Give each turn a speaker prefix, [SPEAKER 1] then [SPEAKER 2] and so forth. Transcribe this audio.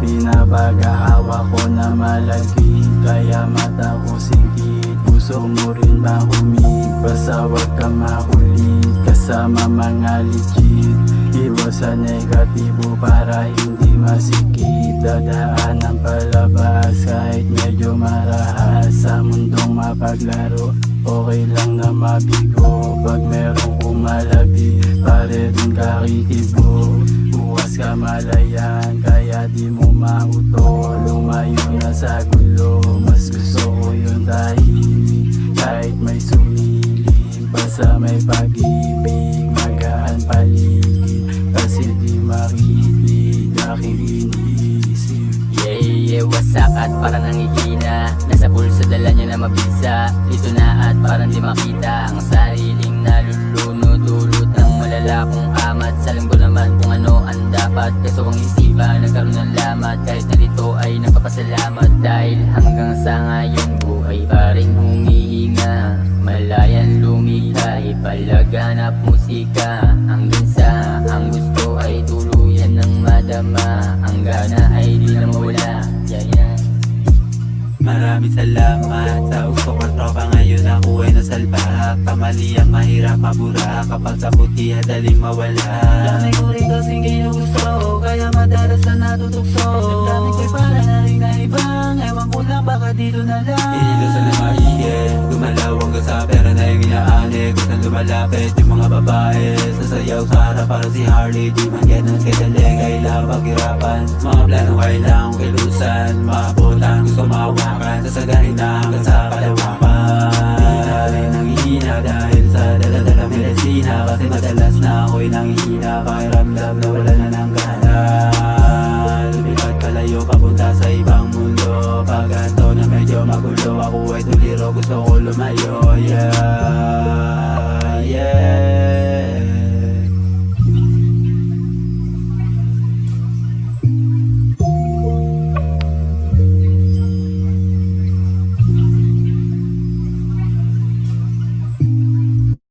[SPEAKER 1] Pinapag-ahawa ko na malagkit, kaya mata ko singkit. Puso mo rin ba humig, basta wag ka makulit. Kasama mga legit, iwas sa negatibo para hindi masikip. Dadaan ng palabas kahit medyo marahas. Sa mundong mapaglaro, okay lang na mabigo. Pag merong kumalabi, pare rin kakitibo. Bukas ka malayan, kaya di mo mauto. Lumayo na sa gulo, mas gusto ko yung tahimik. Kahit may sumilip, basta may pag-ibig. Magaan paligid, kasi di makilig aking iniisip.
[SPEAKER 2] Yeah, wasak at parang nangihina. Nasa pulso dala niya na mabisa. Dito na at parang di makita ang sariling nalulunod. Dulot ng malala kong amat. Saling ko naman kung ano ang dapat. Kaso ang isipan nagkaroon ng lamat. Kahit narito ay nagpapasalamat. Dahil hanggang sa ngayon buhay pa rin humihinga. Malayan lumikha, ipalaganap musika. Hanggang sa ang gusto ay tuluyan ng madama. Ang gana ay di na mawala. Yeah.
[SPEAKER 3] Maraming salamat sa uso ko tropa. Ngayon ako ay nasalba. Kamali ang mahirap mabura. Kapag sa puti daling mawala.
[SPEAKER 4] Dami ko rin kasing ginugusto, kaya madalas na natutokso. Dami ko'y para na rin na ibang, ewan ko lang baka dito na lang.
[SPEAKER 3] Inilusan na maigil, gumalaw hanggang sa pera na yung inaani. Gustang lumalapit yung mga babae. Sasayaw sa harap para si Harley. Di man ganun kadali, kailangan paghirapan. Mga plano kailangan kilusan. Maabutan, gusto mahawakan. Sasagahin na hanggang sa kalawakan. Di na rin nanghihina dahil sa dala-dala medisina. Kasi madalas na ako'y nanghihina. Pakiramdam na wala na ng gana. Lumipat palayo papunta sa ibang mundo. Pag ato na medyo magulo, ako ay tuliro, gusto ko lumayo.